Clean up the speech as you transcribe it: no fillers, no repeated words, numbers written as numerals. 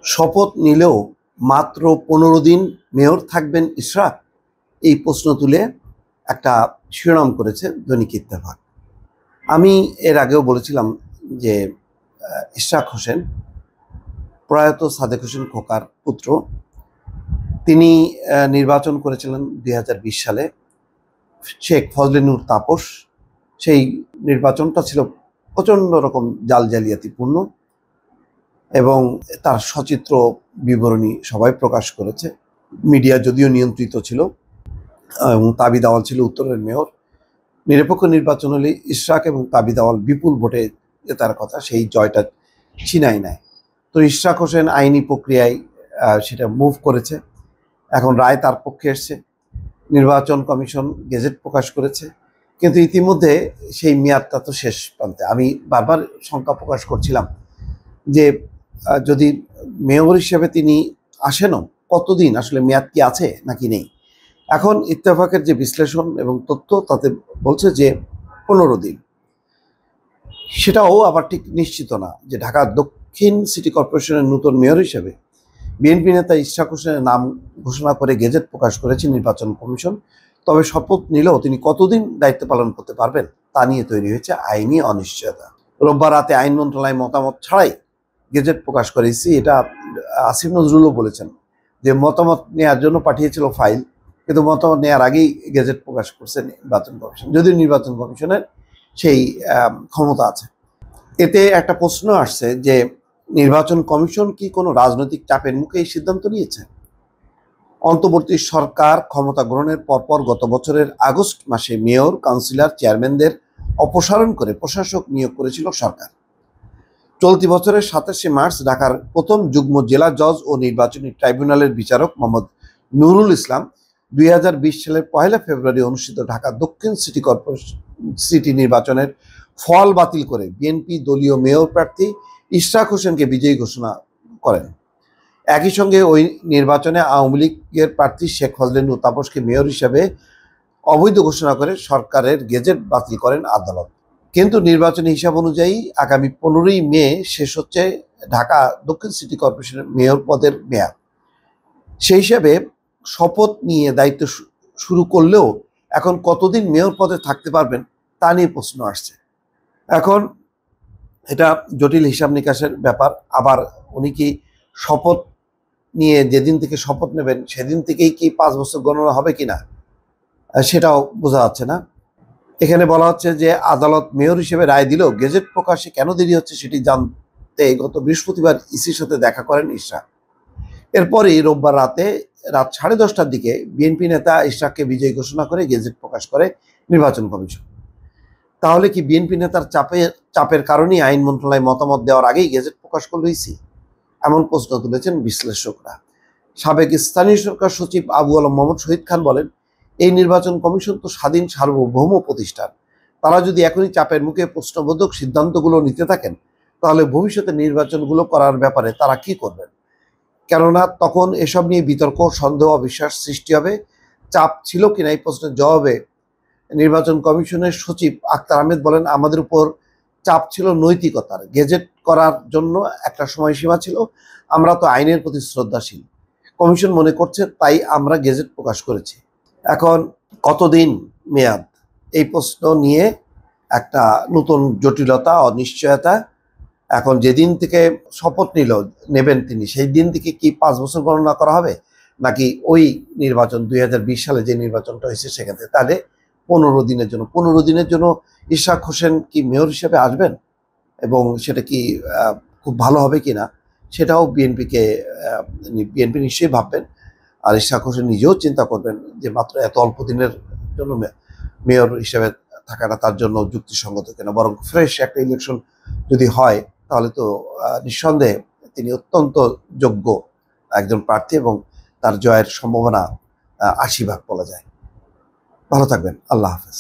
শপথ নিলেও মাত্র 15 দিন মেয়র থাকবেন ইশরাক, এই প্রশ্ন তুলে একটা শিরোনাম করেছে দৈনিক ইত্তেফাক। আমি এর আগেও বলেছিলাম যে ইশরাক হোসেন প্রয়াত সাদেক হোসেন খোকার পুত্র। তিনি নির্বাচন করেছিলেন 2020 সালে শেখ ফজলে নূর তাপস। সেই নির্বাচনটা ছিল প্রচণ্ড রকম জালিয়াতিপূর্ণ এবং তার সচিত্র বিবরণী সবাই প্রকাশ করেছে। মিডিয়া যদিও নিয়ন্ত্রিত ছিল এবং তাবিদ আওয়াল ছিল উত্তরের মেয়র। নিরপেক্ষ নির্বাচন হলে ইশরাক এবং তাবিদ আওয়াল বিপুল ভোটে জেতার কথা, সেই জয়টা ছিনাই নেয়। তো ইশরাক হোসেন আইনি প্রক্রিয়ায় সেটা মুভ করেছে। এখন রায় তার পক্ষে এসছে, নির্বাচন কমিশন গেজেট প্রকাশ করেছে, কিন্তু ইতিমধ্যে সেই মেয়াদটা তো শেষ প্রান্তে। আমি বারবার শঙ্কা প্রকাশ করছিলাম যে যদি মেয়র হিসেবে তিনি আসেনও, কতদিন আসলে মেয়াদ কি আছে নাকি নেই। এখন ইত্তেফাকের যে বিশ্লেষণ এবং তথ্য তাতে বলছে যে 15 দিন। সেটাও আবার ঠিক নিশ্চিত না যে ঢাকা দক্ষিণ সিটি কর্পোরেশনের নতুন মেয়র হিসেবে বিএনপি নেতা ইশরাক হোসেনের নাম ঘোষণা করে গেজেট প্রকাশ করেছে নির্বাচন কমিশন। তবে শপথ নিলেও তিনি কতদিন দায়িত্ব পালন করতে পারবেন তা নিয়ে তৈরি হয়েছে আইনি অনিশ্চয়তা। রোববার রাতে আইন মন্ত্রণালয় মতামত ছাড়াই গেজেট প্রকাশ করেছি, এটা আসিফ নজরুলও বলেছেন যে মতামত নেওয়ার জন্য পাঠিয়েছিল ফাইল, কিন্তু মতামত নেওয়ার আগেই গেজেট প্রকাশ করছে নির্বাচন কমিশন, যদিও নির্বাচন কমিশনের সেই ক্ষমতা আছে। এতে একটা প্রশ্ন আসছে যে নির্বাচন কমিশন কি কোনো রাজনৈতিক চাপের মুখে এই সিদ্ধান্ত নিয়েছে? অন্তর্বর্তী সরকার ক্ষমতা গ্রহণের পরপর গত বছরের আগস্ট মাসে মেয়র, কাউন্সিলর, চেয়ারম্যানদের অপসারণ করে প্রশাসক নিয়োগ করেছিল সরকার। চলতি বছরের 27শে মার্চ ঢাকার প্রথম যুগ্ম জেলা জজ ও নির্বাচনী ট্রাইব্যুনালের বিচারক মোহাম্মদ নুরুল ইসলাম 2020 সালের 1 ফেব্রুয়ারি অনুষ্ঠিত ঢাকা দক্ষিণ সিটি নির্বাচনের ফল বাতিল করে বিএনপি দলীয় মেয়র প্রার্থী ইশরাক হোসেনকে বিজয়ী ঘোষণা করেন। একই সঙ্গে ওই নির্বাচনে আওয়ামী লীগের প্রার্থী শেখ ফজলে নূর তাপসকে মেয়র হিসেবে অবৈধ ঘোষণা করে সরকারের গেজেট বাতিল করেন আদালত। কিন্তু নির্বাচনী হিসাব অনুযায়ী আগামী 15ই মে শেষ হচ্ছে ঢাকা দক্ষিণ সিটি কর্পোরেশনের মেয়র পদের মেয়াদ। সেই হিসাবে শপথ নিয়ে দায়িত্ব শুরু করলেও এখন কতদিন মেয়র পদে থাকতে পারবেন তা নিয়ে প্রশ্ন আসছে। এখন এটা জটিল হিসাব নিকাশের ব্যাপার। আবার উনি কি শপথ নিয়ে যেদিন থেকে শপথ নেবেন সেদিন থেকেই কি 5 বছর গণনা হবে কিনা সেটাও বোঝা যাচ্ছে না। এখানে বলা হচ্ছে যে আদালত মেয়র হিসেবে রায় দিলেও গেজেট প্রকাশে কেন দেরি হচ্ছে সেটি জানতে গত বৃহস্পতিবার ইসির সাথে দেখা করেন ইশরাক। এরপরই রোববার রাত 10:30টার দিকে বিএনপি নেতা ইশরাককে বিজয়ী ঘোষণা করে গেজেট প্রকাশ করে নির্বাচন কমিশন। তাহলে কি বিএনপি নেতার চাপের কারণেই আইন মন্ত্রণালয় মতামত দেওয়ার আগেই গেজেট প্রকাশ করল ইসি? এমন প্রশ্ন তুলেছেন বিশ্লেষকরা। সাবেক স্থানীয় সরকার সচিব আবু আলম মোহাম্মদ শহীদ খান বলেন, এই নির্বাচন কমিশন তো স্বাধীন সার্বভৌম প্রতিষ্ঠান। তারা যদি এখনই চাপের মুখে প্রশ্নবোধক সিদ্ধান্তগুলো নিতে থাকেন তাহলে ভবিষ্যতে নির্বাচনগুলো করার ব্যাপারে তারা কি করবেন? কেননা তখন এসব নিয়ে বিতর্ক, সন্দেহ, অবিশ্বাস সৃষ্টি হবে। চাপ ছিল কিনা এই প্রশ্নের জবাবে নির্বাচন কমিশনের সচিব আক্তার আহমেদ বলেন, আমাদের উপর চাপ ছিল নৈতিকতার। গেজেট করার জন্য একটা সময়সীমা ছিল, আমরা তো আইনের প্রতি শ্রদ্ধাশীল। কমিশন মনে করছে তাই আমরা গেজেট প্রকাশ করেছি। এখন কতদিন মেয়াদ, এই প্রশ্ন নিয়ে একটা নতুন জটিলতা, অনিশ্চয়তা। এখন যেদিন থেকে শপথ নেবেন তিনি, সেই দিন থেকে কি 5 বছর গণনা করা হবে, নাকি ওই নির্বাচন 2020 সালে যে নির্বাচনটা হয়েছে সেখানে? তাহলে 15 দিনের জন্য ইশরাক হোসেন কি মেয়র হিসেবে আসবেন এবং সেটা কি খুব ভালো হবে কিনা সেটাও বিএনপি নিশ্চয়ই ভাববেন। আর ইশরাক হোসেন নিজেও চিন্তা করবেন যে মাত্র এত অল্প দিনের জন্য মেয়র হিসেবে থাকাটা তার জন্য যুক্তিসঙ্গত কিনা। বরং ফ্রেশ একটা ইলেকশন যদি হয় তাহলে তো নিঃসন্দেহে তিনি অত্যন্ত যোগ্য একজন প্রার্থী এবং তার জয়ের সম্ভাবনা 80 ভাগ বলা যায়। ভালো থাকবেন। আল্লাহ হাফেজ।